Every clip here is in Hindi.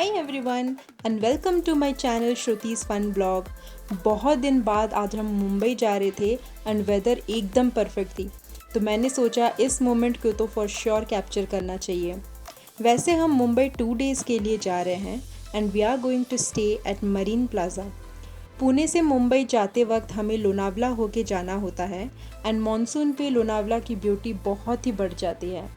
Hi everyone and welcome to my channel Shruti's fun blog. बहुत दिन बाद आज हम मुंबई जा रहे थे एंड वेदर एकदम परफेक्ट थी, तो मैंने सोचा इस मोमेंट को तो फॉर श्योर कैप्चर करना चाहिए। वैसे हम मुंबई 2 डेज़ के लिए जा रहे हैं and we are going to stay at marine plaza. Pune से मुंबई जाते वक्त हमें लोनावला होके जाना होता है एंड मॉनसून पे लोनावला की ब्यूटी बहुत ही बढ़ जाती है।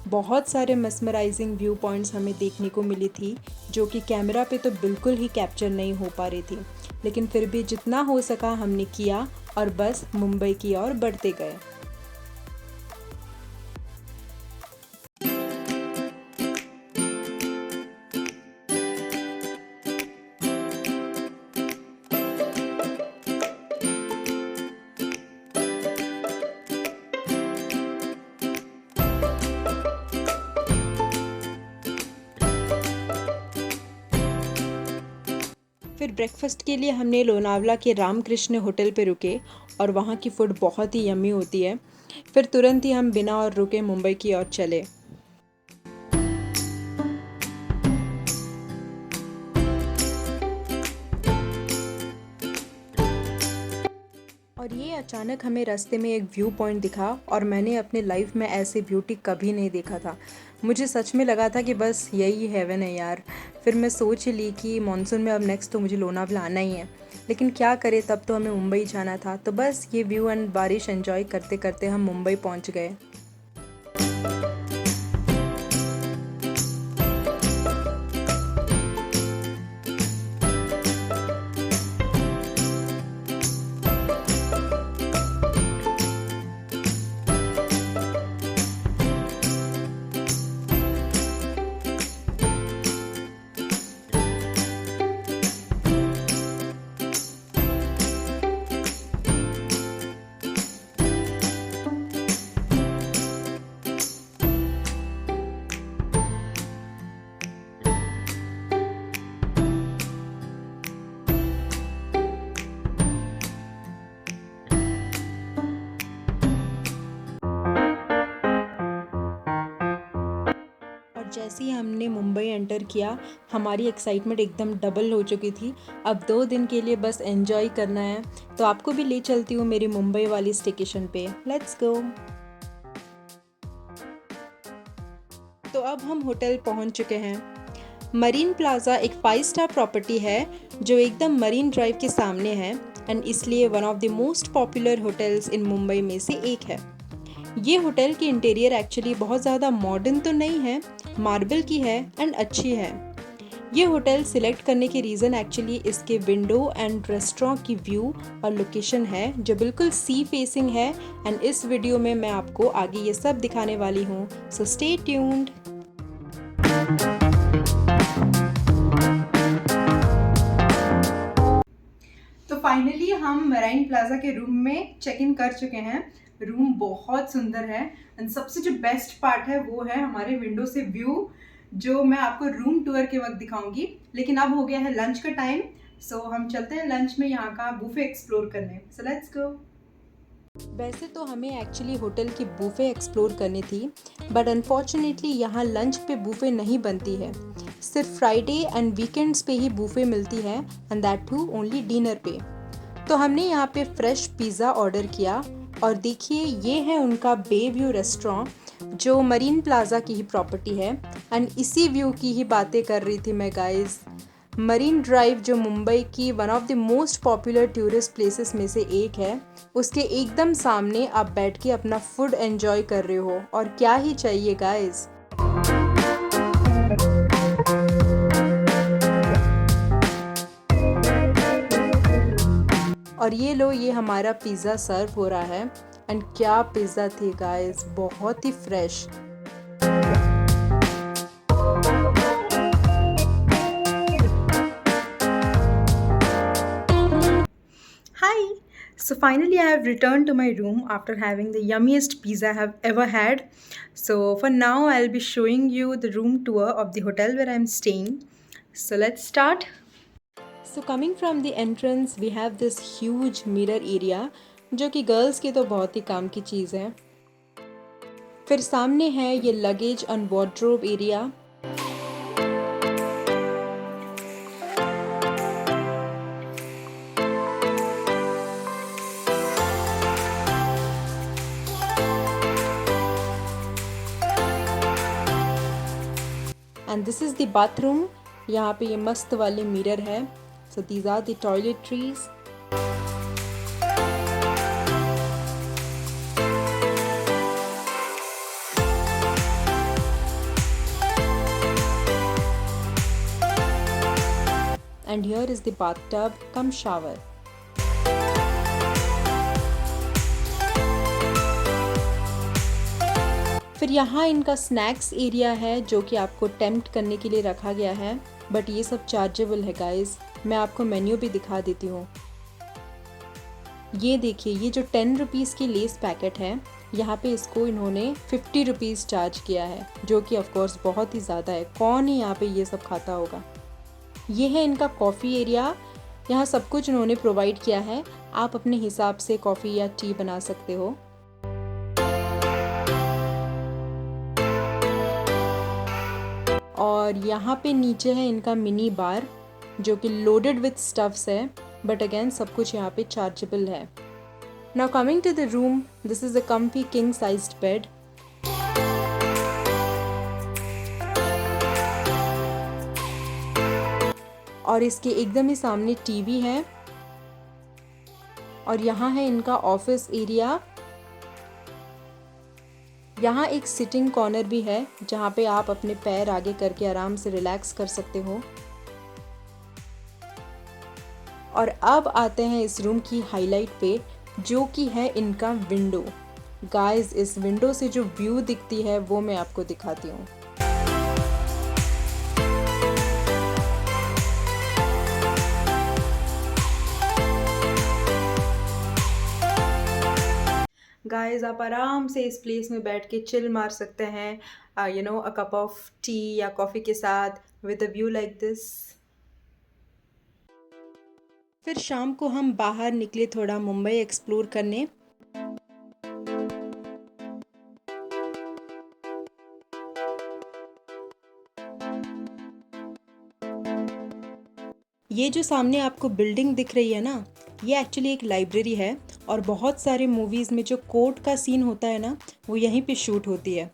बहुत सारे मेस्मराइजिंग व्यू पॉइंट्स हमें देखने को मिली थी जो कि कैमरा पे तो बिल्कुल ही कैप्चर नहीं हो पा रही थी, लेकिन फिर भी जितना हो सका हमने किया और बस मुंबई की ओर बढ़ते गए। फिर ब्रेकफास्ट के लिए हमने लोनावला के रामकृष्ण होटल पे रुके और वहाँ की फ़ूड बहुत ही यम्मी होती है। फिर तुरंत ही हम बिना और रुके मुंबई की ओर चले। और ये अचानक हमें रास्ते में एक व्यू पॉइंट दिखा और मैंने अपने लाइफ में ऐसे ब्यूटी कभी नहीं देखा था। मुझे सच में लगा था कि बस यही हेवन है यार। फिर मैं सोच ही ली कि मॉनसून में अब नेक्स्ट तो मुझे लोनावला आना ही है, लेकिन क्या करें, तब तो हमें मुंबई जाना था। तो बस ये व्यू एंड बारिश एंजॉय करते करते हम मुंबई पहुंच गए। जैसे ही हमने मुंबई एंटर किया, हमारी एक्साइटमेंट एकदम डबल हो चुकी थी। अब 2 दिन के लिए बस एंजॉय करना है, तो आपको भी ले चलती हूँ मेरी मुंबई वाली स्टेकेशन पे। Let's go. तो अब हम होटल पहुँच चुके हैं। मरीन प्लाजा एक 5 स्टार प्रॉपर्टी है जो एकदम मरीन ड्राइव के सामने है एंड इसलिए one of the most popular hotels in Mumbai में से एक है। ये होटल की इंटीरियर एक्चुअली बहुत ज़्यादा मॉडर्न तो नहीं है, मार्बल की है एंड अच्छी है। ये होटल सिलेक्ट करने के रीज़न एक्चुअली इसके विंडो एंड रेस्टोरेंट की व्यू और लोकेशन है जो बिल्कुल सी फेसिंग है एंड इस वीडियो में मैं आपको आगे ये सब दिखाने वाली हूँ, सो स्टे ट्यून्ड। तो फाइनली हम मरीन प्लाजा के रूम में चेक इन कर चुके हैं। रूम बहुत सुंदर है एंड सबसे जो बेस्ट पार्ट है वो है हमारे विंडो से व्यू, जो मैं आपको रूम टूर के वक्त दिखाऊंगी। लेकिन अब हो गया है लंच का टाइम, सो हम चलते हैं लंच में यहाँ का बुफे एक्सप्लोर करने। So let's go. वैसे तो हमें एक्चुअली होटल की बुफे एक्सप्लोर करनी थी, बट अनफॉर्चुनेटली यहाँ लंच पे बुफे नहीं बनती है। सिर्फ फ्राइडे एंड वीकेंड्स पे ही बुफे मिलती है and that too only dinner पे। तो हमने यहाँ पे फ्रेश पिज़्ज़ा ऑर्डर किया और देखिए ये है उनका बे व्यू रेस्टोरेंट जो मरीन प्लाजा की ही प्रॉपर्टी है एंड इसी व्यू की ही बातें कर रही थी मैं गाइस। मरीन ड्राइव जो मुंबई की one of the most popular tourist places में से एक है, उसके एकदम सामने आप बैठ के अपना फूड एंजॉय कर रहे हो और क्या ही चाहिए गाइस। और ये लो, ये हमारा पिज़्ज़ा सर्व हो रहा है एंड क्या पिज़्ज़ा थी गाइस, बहुत ही fresh. Hi! So finally I have returned to my room after having the yummiest pizza I have ever had. So for now I'll be showing you the room tour of the hotel where I'm staying. So let's start. So coming from the entrance we have this huge mirror area जो कि गर्ल्स की तो बहुत ही काम की चीज़ है। फिर सामने है ये luggage and wardrobe area. And this is the bathroom. यहाँ पे ये मस्त वाले मिरर है। So these are the toiletries. And here is the bathtub cum shower. फिर यहाँ इनका स्नैक्स एरिया है जो कि आपको टेम्प्ट करने के लिए रखा गया है, बट ये सब चार्जेबल है गाइस। मैं आपको मेन्यू भी दिखा देती हूँ। ये देखिए, ये जो 10 रुपीज़ की लेस पैकेट है, यहाँ पे इसको इन्होंने 50 रुपीज़ चार्ज किया है, जो कि ऑफकोर्स बहुत ही ज़्यादा है। कौन ही यहाँ पे ये सब खाता होगा। ये है इनका कॉफ़ी एरिया। यहाँ सब कुछ उन्होंने प्रोवाइड किया है। आप अपने हिसाब से कॉफ़ी या टी बना सकते हो। और यहाँ पे नीचे है इनका मिनी बार जो कि लोडेड विथ स्टफ्स है, बट अगेन सब कुछ यहाँ पे चार्जेबल है। Now coming to the room, this is a comfy king sized bed. और इसके एकदम ही सामने टीवी है। और यहाँ है इनका ऑफिस एरिया। यहाँ एक सिटिंग कॉर्नर भी है जहाँ पे आप अपने पैर आगे करके आराम से रिलैक्स कर सकते हो। और अब आते हैं इस रूम की हाईलाइट पे, जो कि है इनका विंडो। गाइस, इस विंडो से जो व्यू दिखती है वो मैं आपको दिखाती हूँ। गाइस, आप आराम से इस प्लेस में बैठ के चिल मार सकते हैं, अ कप ऑफ टी या कॉफ़ी के साथ with a view like this. फिर शाम को हम बाहर निकले थोड़ा मुंबई एक्सप्लोर करने। ये जो सामने आपको बिल्डिंग दिख रही है ना, ये एक्चुअली एक लाइब्रेरी है। और बहुत सारे मूवीज़ में जो कोर्ट का सीन होता है ना, वो यहीं पे शूट होती है।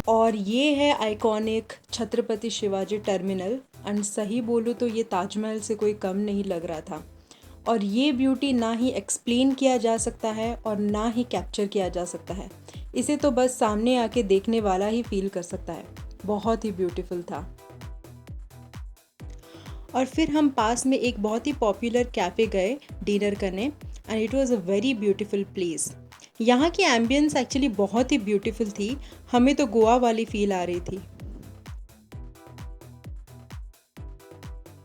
और ये है iconic Chhatrapati Shivaji terminal. And सही बोलूँ तो ये ताजमहल से कोई कम नहीं लग रहा था। और ये ब्यूटी ना ही एक्सप्लेन किया जा सकता है और ना ही कैप्चर किया जा सकता है। इसे तो बस सामने आके देखने वाला ही फील कर सकता है। बहुत ही ब्यूटीफुल था। और फिर हम पास में एक बहुत ही पॉपुलर कैफ़े गए डिनर करने, and it was a very beautiful place. यहाँ की एम्बियंस एक्चुअली बहुत ही ब्यूटीफुल थी। हमें तो गोवा वाली फील आ रही थी।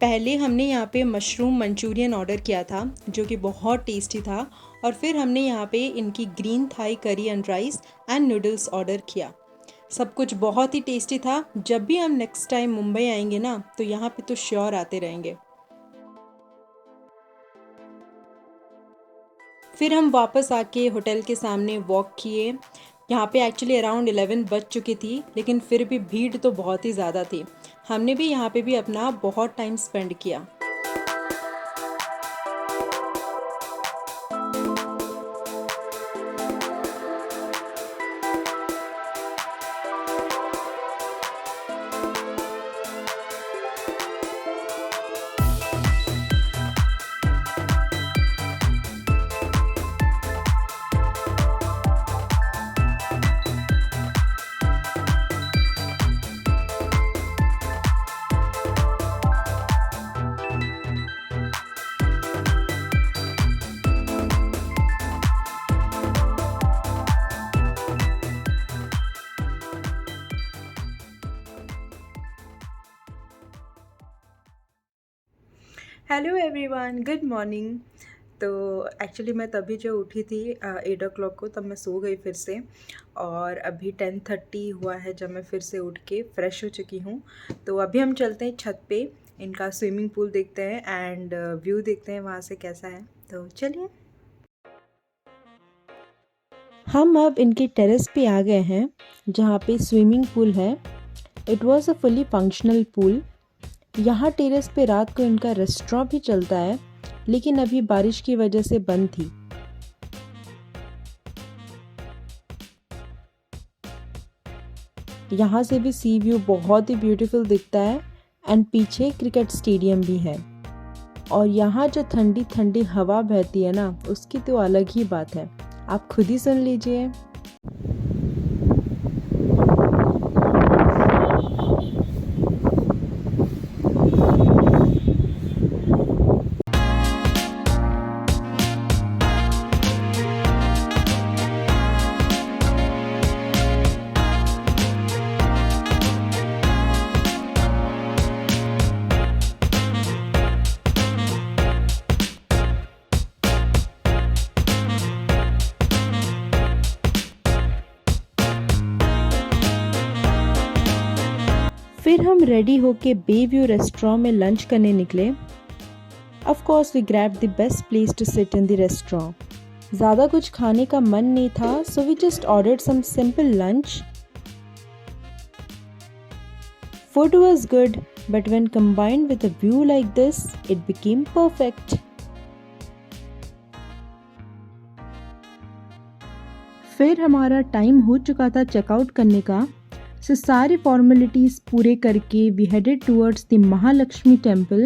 पहले हमने यहाँ पे मशरूम मंचूरियन ऑर्डर किया था जो कि बहुत टेस्टी था। और फिर हमने यहाँ पे इनकी green Thai curry and rice and noodles order किया। सब कुछ बहुत ही टेस्टी था। जब भी हम नेक्स्ट टाइम मुंबई आएंगे ना, तो यहाँ पे तो श्योर आते रहेंगे। फिर हम वापस आके होटल के सामने वॉक किए। यहाँ पे एक्चुअली अराउंड 11 बज चुकी थी, लेकिन फिर भी भीड़ तो बहुत ही ज़्यादा थी। हमने भी यहाँ पे भी अपना बहुत टाइम स्पेंड किया। Hello everyone, good morning. तो एक्चुअली मैं तभी जो उठी थी 8 o'clock को, तब मैं सो गई फिर से। और अभी 10:30 हुआ है जब मैं फिर से उठ के फ़्रेश हो चुकी हूँ। तो अभी हम चलते हैं छत पे, इनका स्विमिंग पूल देखते हैं एंड व्यू देखते हैं वहाँ से कैसा है। तो चलिए, हम अब इनके टेरेस पे आ गए हैं जहाँ पे स्विमिंग पूल है। It was a fully functional pool. यहाँ टेरेस पे रात को इनका रेस्टोरेंट भी चलता है, लेकिन अभी बारिश की वजह से बंद थी। यहाँ से भी सी व्यू बहुत ही ब्यूटीफुल दिखता है एंड पीछे क्रिकेट स्टेडियम भी है। और यहाँ जो ठंडी ठंडी हवा बहती है ना, उसकी तो अलग ही बात है, आप खुद ही सुन लीजिए। फिर हम रेडी होके बे व्यू रेस्टोरेंट में लंच करने निकले। Of course we grabbed the best place to sit in the restaurant. ज़्यादा कुछ खाने का मन नहीं था, so we just ordered some simple lunch. Food was good, but when combined with a view like this, it became perfect. फिर हमारा टाइम हो चुका था चेकआउट करने का, सो सारी फॉर्मेलिटीज पूरे करके we headed towards the Mahalaxmi temple.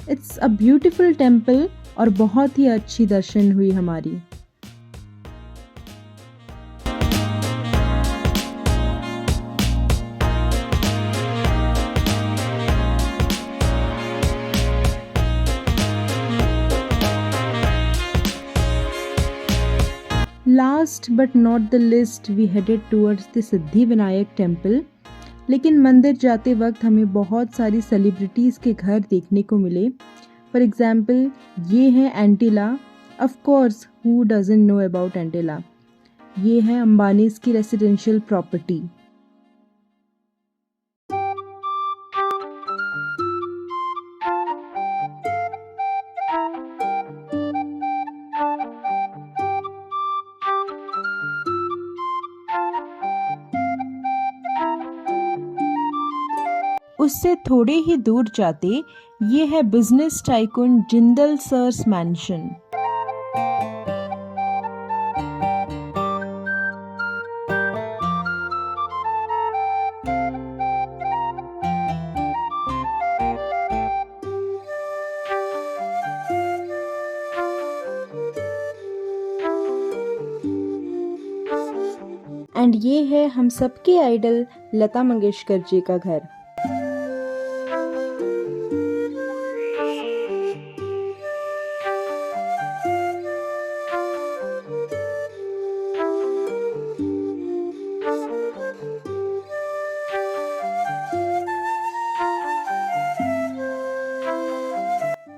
It's a beautiful temple और बहुत ही अच्छी दर्शन हुई हमारी। Last but not the list we headed towards the Siddhivinayak temple. लेकिन मंदिर जाते वक्त हमें बहुत सारी सेलिब्रिटीज़ के घर देखने को मिले। फॉर एग्ज़ाम्पल ये है Antilia. Of course who doesn't know about Antilia. ये है अंबानीज़ की रेसिडेंशियल प्रॉपर्टी। उससे थोड़े ही दूर जाते ये है बिजनेस टाइकून जिंदल सर्स मैंशन। एंड ये है हम सबके आइडल लता मंगेशकर जी का घर।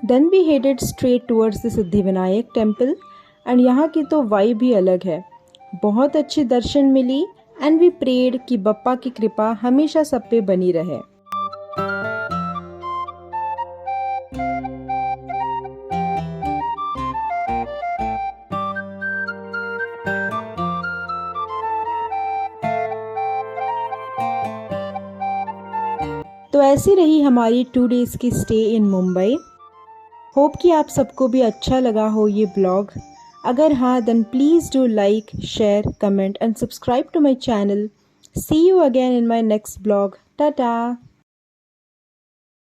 Then we headed straight towards the Siddhivinayak temple and यहाँ की तो वाइब भी अलग है। बहुत अच्छी दर्शन मिली एंड वी प्रेड कि बप्पा की कृपा हमेशा सब पे बनी रहे। तो ऐसी रही हमारी 2 days की स्टे इन मुंबई। होप कि आप सबको भी अच्छा लगा हो ये ब्लॉग। अगर हाँ, then please do like, share, comment and subscribe to my channel. See you again in my next blog. Tata.